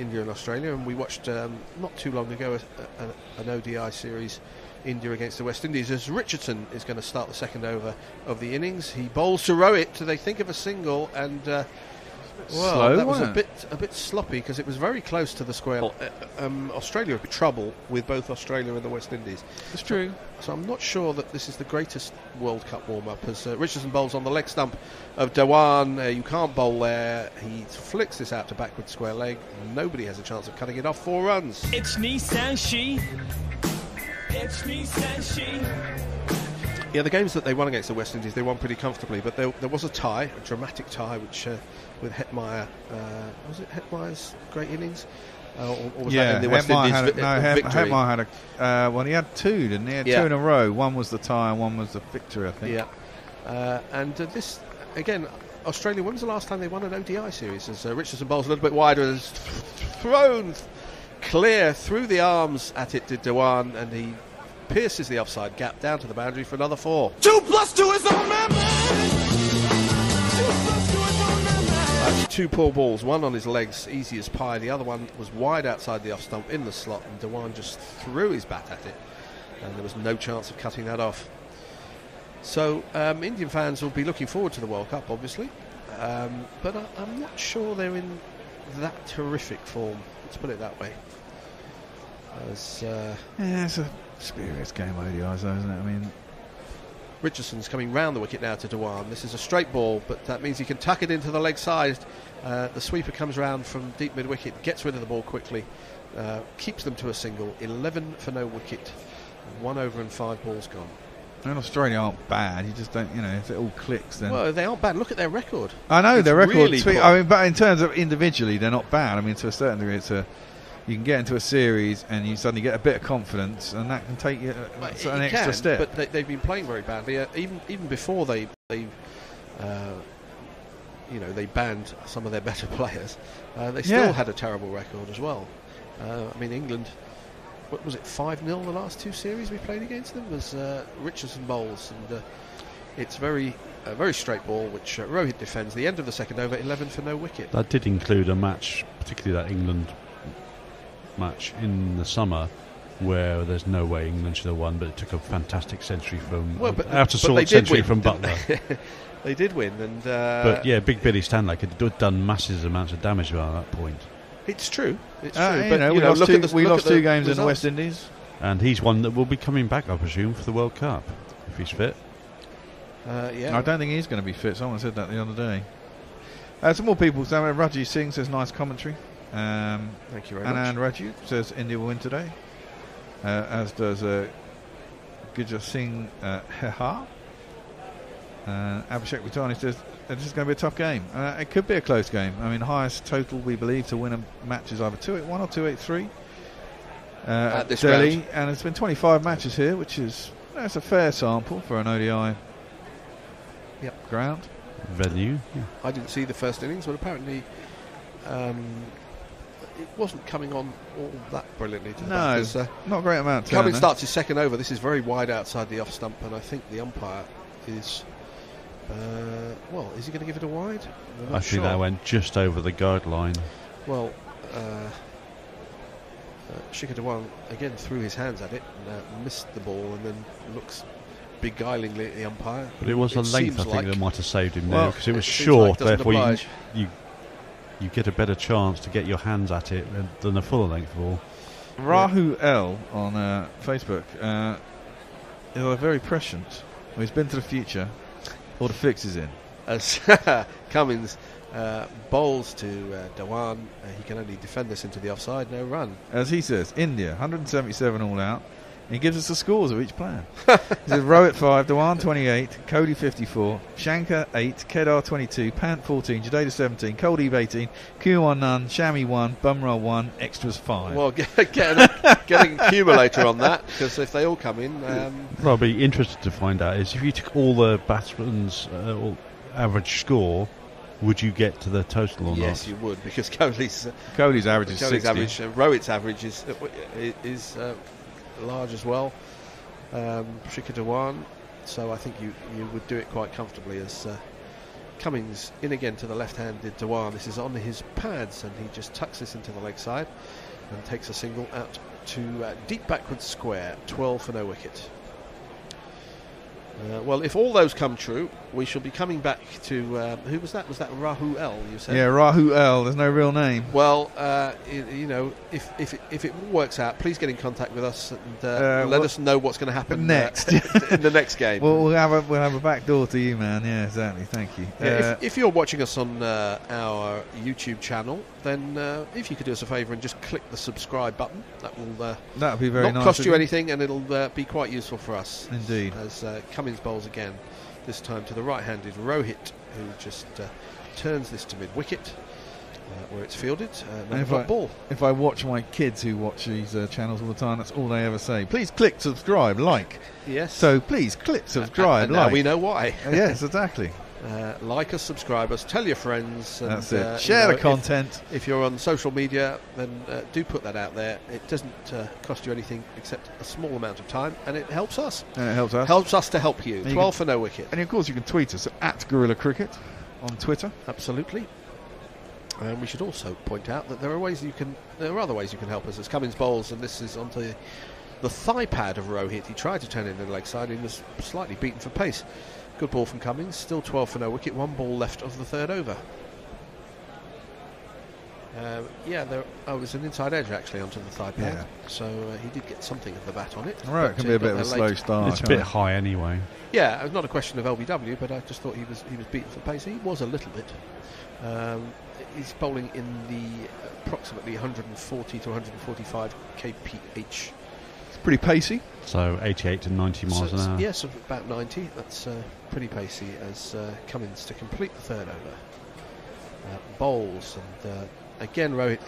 India and Australia, and we watched not too long ago an ODI series, India against the West Indies, as Richardson is going to start the second over of the innings. He bowls to Rohit. They think of a single, and slow, that was a bit sloppy because it was very close to the square. Australia had trouble with both Australia and the West Indies. It's true. So I'm not sure that this is the greatest World Cup warm-up, as Richardson bowls on the leg stump of Dhawan. You can't bowl there. He flicks this out to backward square leg. Nobody has a chance of cutting it off. 4 runs. It's Nissan Shi. It's Nissan Shi. Yeah, the games that they won against the West Indies, they won pretty comfortably, but there was a tie, a dramatic tie, which with Hetmeyer, was it Hetmeyer's great innings? Or was that in the West Indies victory? Hetmeyer had well, he had 2, didn't he? He had 2 in a row. One was the tie and one was the victory, I think. Yeah. And this, again, Australia, when was the last time they won an ODI series? As Richardson bowls a little bit wider, has thrown clear through the arms at it to Dhawan, and he pierces the offside gap down to the boundary for another 4. 2 + 2 is on man. 2 + 2 is on man. That's 2 poor balls, one on his legs, easy as pie. The other one was wide outside the off stump in the slot, and Dhawan just threw his bat at it, and there was no chance of cutting that off. So Indian fans will be looking forward to the World Cup, obviously, but I'm not sure they're in that terrific form. Let's put it that way. As, it's a spurious game, ODIs, though, isn't it? I mean, Richardson's coming round the wicket now to Dhawan. This is a straight ball, but that means he can tuck it into the leg side. The sweeper comes round from deep mid-wicket, gets rid of the ball quickly, keeps them to a single. 11 for no wicket, 1 over and 5 balls gone. and Australia aren't bad. You just don't, if it all clicks, then. Well, they aren't bad. Look at their record. I know their record. Really I mean, but in terms of individually, they're not bad. I mean, to a certain degree, you can get into a series and you suddenly get a bit of confidence, and that can take you an extra step. But they've been playing very badly. Even before they banned some of their better players, they still had a terrible record as well. I mean, England, what was it, 5-0 the last 2 series we played against them? Was Richardson bowls, and it's very straight ball, which Rohit defends. The end of the second over, 11 for no wicket. That did include a match, particularly that England match in the summer, where there's no way England should have won, but it took a fantastic century from century from Butler. They did win, and but yeah, Big Billy Stanley had done massive amounts of damage by that point. It's true. It's true. But we lost 2 games in the West Indies, and he's one that will be coming back, I presume, for the World Cup if he's fit. Yeah, I don't think he's going to be fit. Someone said that the other day. Some more people. So Raji Singh says nice commentary. Thank you very much. Anand Raju says India will win today, as does Gujjar Singh Heha. Abhishek Bhutani says this is going to be a tough game. It could be a close game. I mean, highest total we believe to win a match is either 281 or 283 at this Delhi, ground. and it's been 25 matches here, which is that's a fair sample for an ODI ground venue. Yeah. I didn't see the first innings, but apparently it wasn't coming on all that brilliantly. Not a great amount. Cummins starts his second over. This is very wide outside the off stump, and I think the umpire is. Is he going to give it a wide? I think that went just over the guideline. Well, Shikhar Dhawan again threw his hands at it and missed the ball, and then looks beguilingly at the umpire. But it was a length, I think, that might have saved him there, because it was short. Therefore, you get a better chance to get your hands at it than a fuller length ball. Rahu L on Facebook is very prescient. Well, he's been to the future. All the fixes in. As Cummins bowls to Dhawan, he can only defend this into the offside, no run. As he says, India 177 all out. He gives us the scores of each player. He says Rohit 5, Dhawan 28, Kohli 54, Shankar 8, Kedar 22, Pant 14, Jadeja 17, Kuldeep 18, Kumar none, Shami 1, Bumrah 1, extras 5. Well, getting an accumulator on that, because if they all come in... What I'll be interested to find out is if you took all the batsmen's average score, would you get to the total or not? Yes, you would, because Kohli's average is 60. Rohit's average is large as well. Shikhar Dhawan, so I think you would do it quite comfortably as Cummings in again to the left-handed Dewan. This is on his pads, and he just tucks this into the leg side and takes a single out to deep backwards square, 12 for no wicket. Well, if all those come true, we shall be coming back to who was that? Was that Rahul L? You said? Yeah, Rahul L. There's no real name. Well, you know, if it works out, please get in contact with us and let us know what's going to happen next in the next game. We'll have a back door to you, man. Yeah, exactly. Thank you. Yeah, if you're watching us on our YouTube channel, then if you could do us a favour and just click the subscribe button, that will that'll be very not nice. cost you anything, and it'll be quite useful for us. Indeed. As Cummings bowls again, this time to the right-handed Rohit, who just turns this to mid-wicket, where it's fielded. Ball. If I watch my kids who watch these channels all the time, that's all they ever say. Please click subscribe, like. Yes. So please click subscribe, and like. Now we know why. Yes, exactly. Like us, subscribe us, tell your friends. And, that's it. Share the content. If you're on social media, then do put that out there. It doesn't cost you anything except a small amount of time, and it helps us. And it helps us. Helps us to help you. 12 for no wicket. And of course, you can tweet us at Gorilla Cricket on Twitter. Absolutely. And we should also point out that there are other ways you can help us as Cummings bowls, and this is onto the thigh pad of Rohit. He tried to turn in the leg side and was slightly beaten for pace. Good ball from Cummings, still 12 for no wicket, 1 ball left of the third over. There's an inside edge actually onto the thigh pad, so he did get something of the bat on it. Right, it can be a bit of a slow start. It's a bit high anyway. Yeah, it's not a question of LBW, but I just thought he was beaten for pace. He was a little bit. He's bowling in the approximately 140 to 145 kph. It's pretty pacey. So 88 to 90 miles an hour. Yes, about 90. That's pretty pacey as Cummings to complete the third over. Bowls, and again Rohit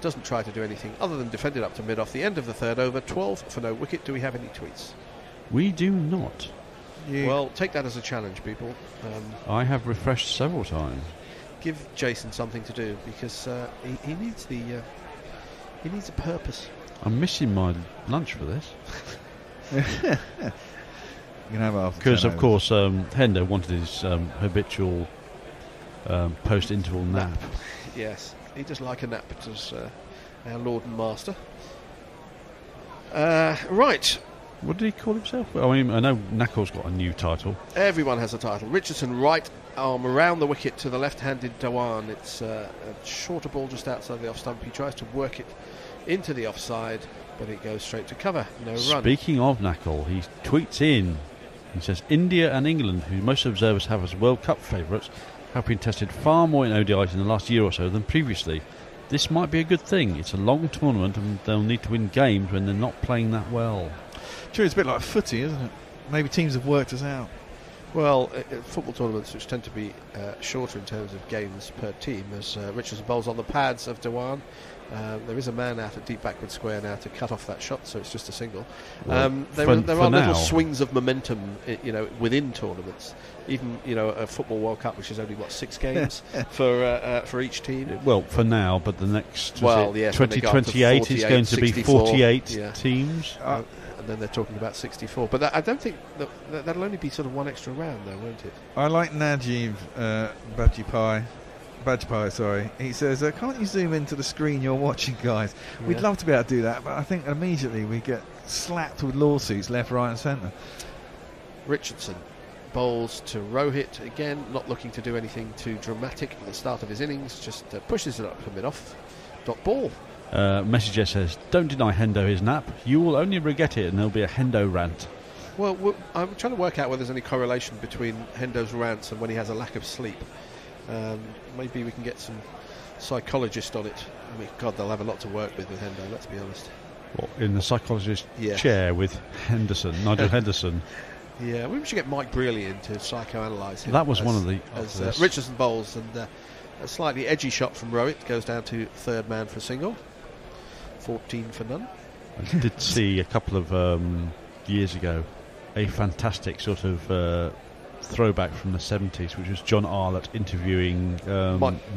doesn't try to do anything other than defend it up to mid off the end of the third over. 12 for no wicket. Do we have any tweets? We do not. Well, take that as a challenge, people. I have refreshed several times. Give Jason something to do, because he needs he needs a purpose. I'm missing my lunch for this. You can have half. Because of course Hendo wanted his habitual post-interval nap. Yes, he does like a nap, as our Lord and Master. Right. What did he call himself? I mean, I know Knuckles got a new title. Everyone has a title. Richardson, right arm around the wicket to the left-handed Dewan. It's a shorter ball just outside the off stump. He tries to work it into the offside, but it goes straight to cover. No run. Speaking of Knuckle, he tweets in. He says, India and England, who most observers have as World Cup favourites, have been tested far more in ODIs in the last year or so than previously. This might be a good thing. It's a long tournament and they'll need to win games when they're not playing that well. True, it's a bit like footy, isn't it? Maybe teams have worked us out. Well, football tournaments, which tend to be shorter in terms of games per team, as Richardson bowls on the pads of Dewan. There is a man out at deep backward square now to cut off that shot, so it's just a single. There are little swings of momentum, within tournaments. Even a football World Cup, which is only 6 games for each team. Well, for now, but the next 2028 is going to be 48 teams. And then they're talking about 64. But I don't think that'll only be sort of one extra round, though, won't it? I like Najeeb Bajpai, sorry. He says, can't you zoom into the screen you're watching, guys? Yeah. We'd love to be able to do that, but I think immediately we get slapped with lawsuits left, right and centre. Richardson bowls to Rohit, again, not looking to do anything too dramatic at the start of his innings, just pushes it up to mid-off. Dot ball. Messenger says, don't deny Hendo his nap. You will only regret it and there'll be a Hendo rant. Well, I'm trying to work out whether there's any correlation between Hendo's rants and when he has a lack of sleep. Maybe we can get some psychologist on it. I mean, God, they'll have a lot to work with Hendo, let's be honest. Well, in the psychologist chair with Nigel Henderson. Yeah, we should get Mike Brearley in to psychoanalyse him. That was one of the... Richardson bowls, and a slightly edgy shot from Rohit goes down to third man for a single. 14 for none. I did see a couple of years ago a fantastic sort of throwback from the 70s, which was John Arlott interviewing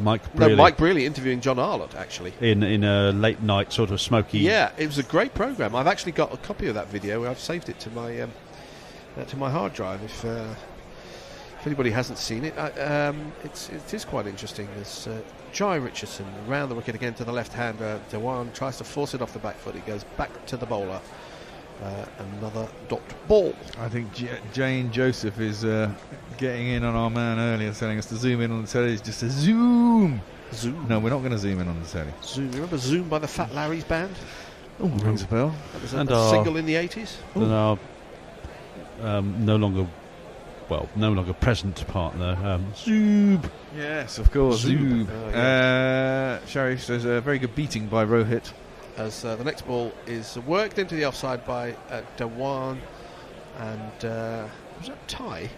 Mike Brearley. No, Mike Brearley interviewing John Arlott, actually. In a late night sort of smoky... Yeah, it was a great programme. I've actually got a copy of that video. I've saved it to my hard drive. If anybody hasn't seen it, it is quite interesting. There's Jai Richardson round the wicket again to the left-hander. Dhawan tries to force it off the back foot. He goes back to the bowler. Another dot ball. I think Jane Joseph is getting in on our man earlier, telling us to zoom in on the telly. It's just a zoom. Zoom. No, we're not going to zoom in on the telly. Zoom. You remember Zoom by the Fat Larry's band? Oh, rings a bell. That was And a single in the 80s. And our no longer present partner, Zoob. Yes, of course. Zoom. Sharif says a very good beating by Rohit. As the next ball is worked into the offside by Dhawan, and was that Ty?